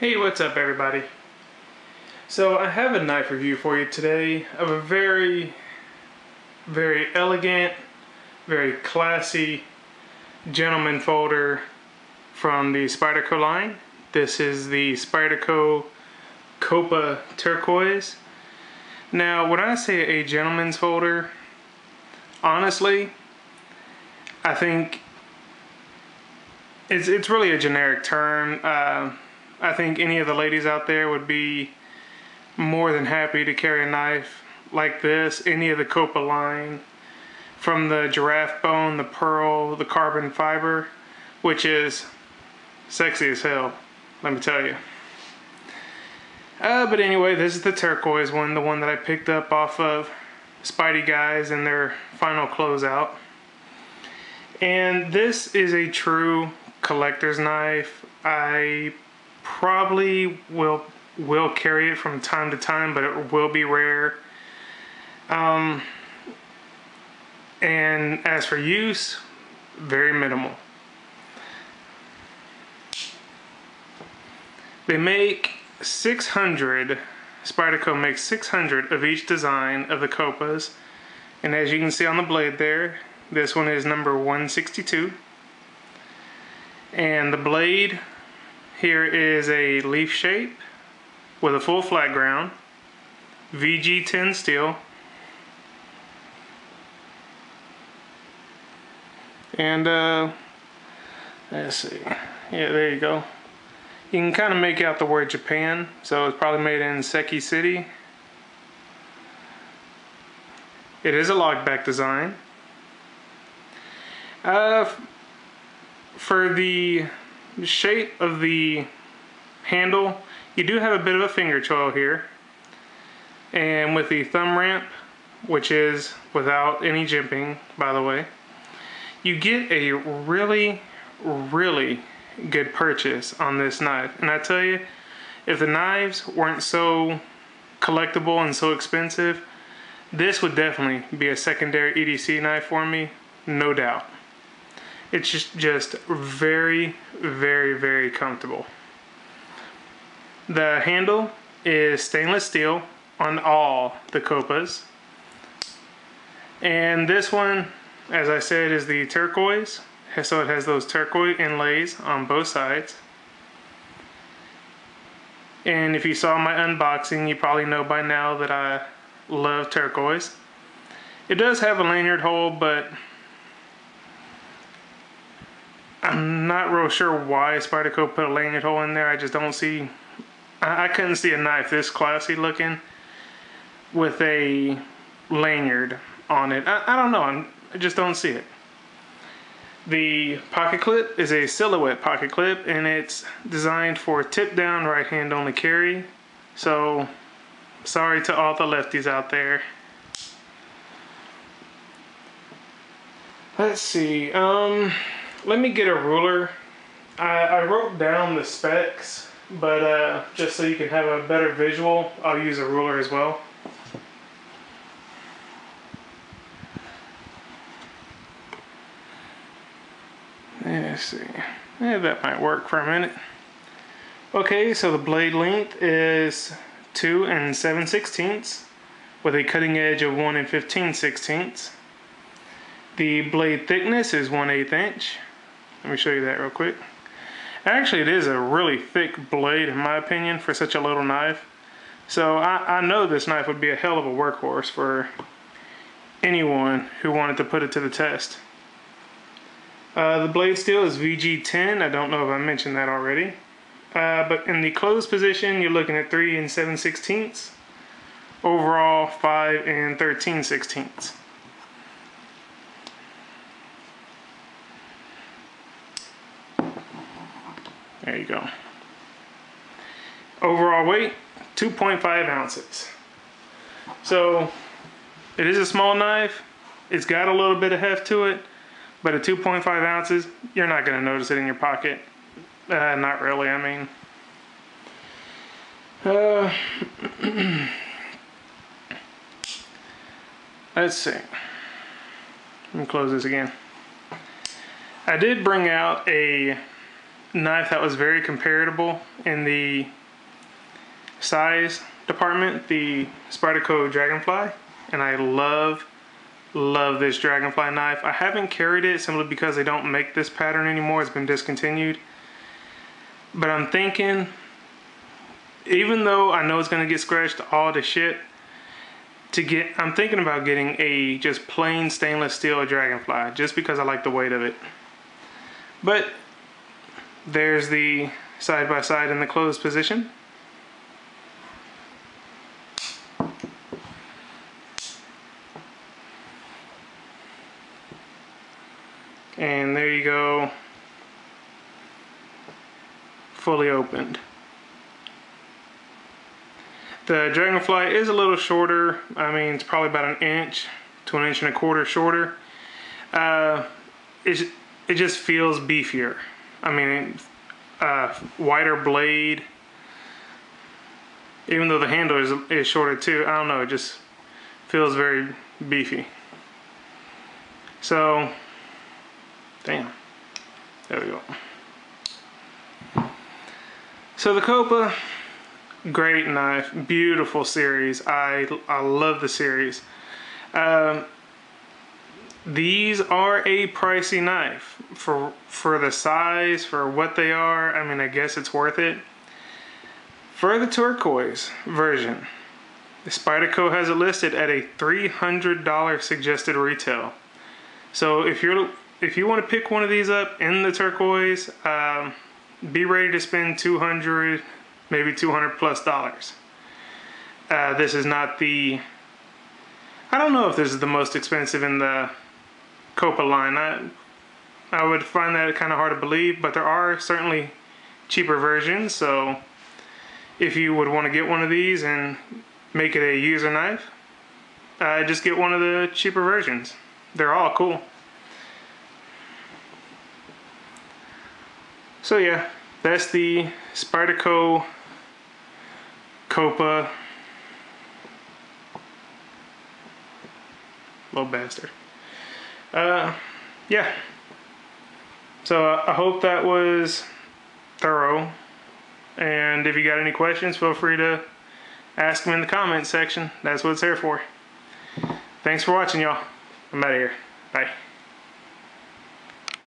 Hey, what's up everybody? So I have a knife review for you today of a very elegant, very classy gentleman folder from the Spyderco line. This is the Spyderco Kopa Turquoise. Now when I say a gentleman's folder, honestly, I think it's really a generic term. I think any of the ladies out there would be more than happy to carry a knife like this, any of the Kopa line, from the giraffe bone, the pearl, the carbon fiber, which is sexy as hell, let me tell you. But anyway, this is the turquoise one, the one that I picked up off of Spidey Guys in their final closeout. And this is a true collector's knife. I probably will carry it from time to time, but it will be rare. And as for use, very minimal. They make 600, Spyderco makes 600 of each design of the Kopas, and as you can see on the blade there, this one is number 162, and the blade here is a leaf shape with a full flat ground, VG10 steel, and let's see, yeah, there you go. You can kind of make out the word Japan, so it's probably made in Seki City. It is a lockback design. For the shape of the handle, you do have a bit of a finger choil here, and with the thumb ramp, which is without any jimping, by the way, you get a really good purchase on this knife. And I tell you, if the knives weren't so collectible and so expensive, this would definitely be a secondary EDC knife for me, no doubt. It's just very comfortable. The handle is stainless steel on all the Kopas. And this one, as I said, is the turquoise. So it has those turquoise inlays on both sides. And if you saw my unboxing, you probably know by now that I love turquoise. It does have a lanyard hole, but I'm not real sure why Spyderco put a lanyard hole in there. I just don't see, I couldn't see a knife this classy looking with a lanyard on it. I don't know, I just don't see it. The pocket clip is a silhouette pocket clip, and it's designed for tip down right hand only carry. So sorry to all the lefties out there. Let's see, let me get a ruler. I wrote down the specs, but just so you can have a better visual, I'll use a ruler as well. Let's see, yeah, that might work for a minute. Okay, so the blade length is 2 7/16 with a cutting edge of 1 15/16. The blade thickness is 1/8 inch. Let me show you that real quick. Actually, it is a really thick blade in my opinion for such a little knife. So I know this knife would be a hell of a workhorse for anyone who wanted to put it to the test. The blade steel is VG10. I don't know if I mentioned that already. But in the closed position, you're looking at 3 7/16. Overall, 5 13/16. There you go. Overall weight, 2.5 ounces. So it is a small knife. It's got a little bit of heft to it, but at 2.5 ounces, you're not going to notice it in your pocket. Not really, I mean. Let's see. Let me close this again. I did bring out a knife that was very comparable in the size department, the Spyderco Dragonfly, and I love this Dragonfly knife. I haven't carried it simply because they don't make this pattern anymore. It's been discontinued. But I'm thinking, even though I know it's gonna get scratched all to shit, I'm thinking about getting a just plain stainless steel Dragonfly, just because I like the weight of it. But there's the side by side in the closed position. And there you go, fully opened. The Dragonfly is a little shorter. I mean, it's probably about 1 inch to 1.25 inches shorter. It just feels beefier. I mean, wider blade. Even though the handle is shorter too, I don't know, it just feels very beefy. So, damn, there we go. So the Kopa, great knife, beautiful series. I love the series. These are a pricey knife for the size, for what they are. I mean, I guess it's worth it. For the turquoise version, the Spyderco has it listed at a $300 suggested retail. So if you want to pick one of these up in the turquoise, be ready to spend $200, maybe $200 plus. This is not the, I don't know if this is the most expensive in the Kopa line. I would find that kind of hard to believe, but there are certainly cheaper versions. So if you would want to get one of these and make it a user knife, just get one of the cheaper versions. They're all cool. So yeah, that's the Spyderco Kopa. Little bastard. Yeah. So I hope that was thorough. And if you got any questions, feel free to ask them in the comments section. That's what it's here for. Thanks for watching, y'all. I'm out of here. Bye.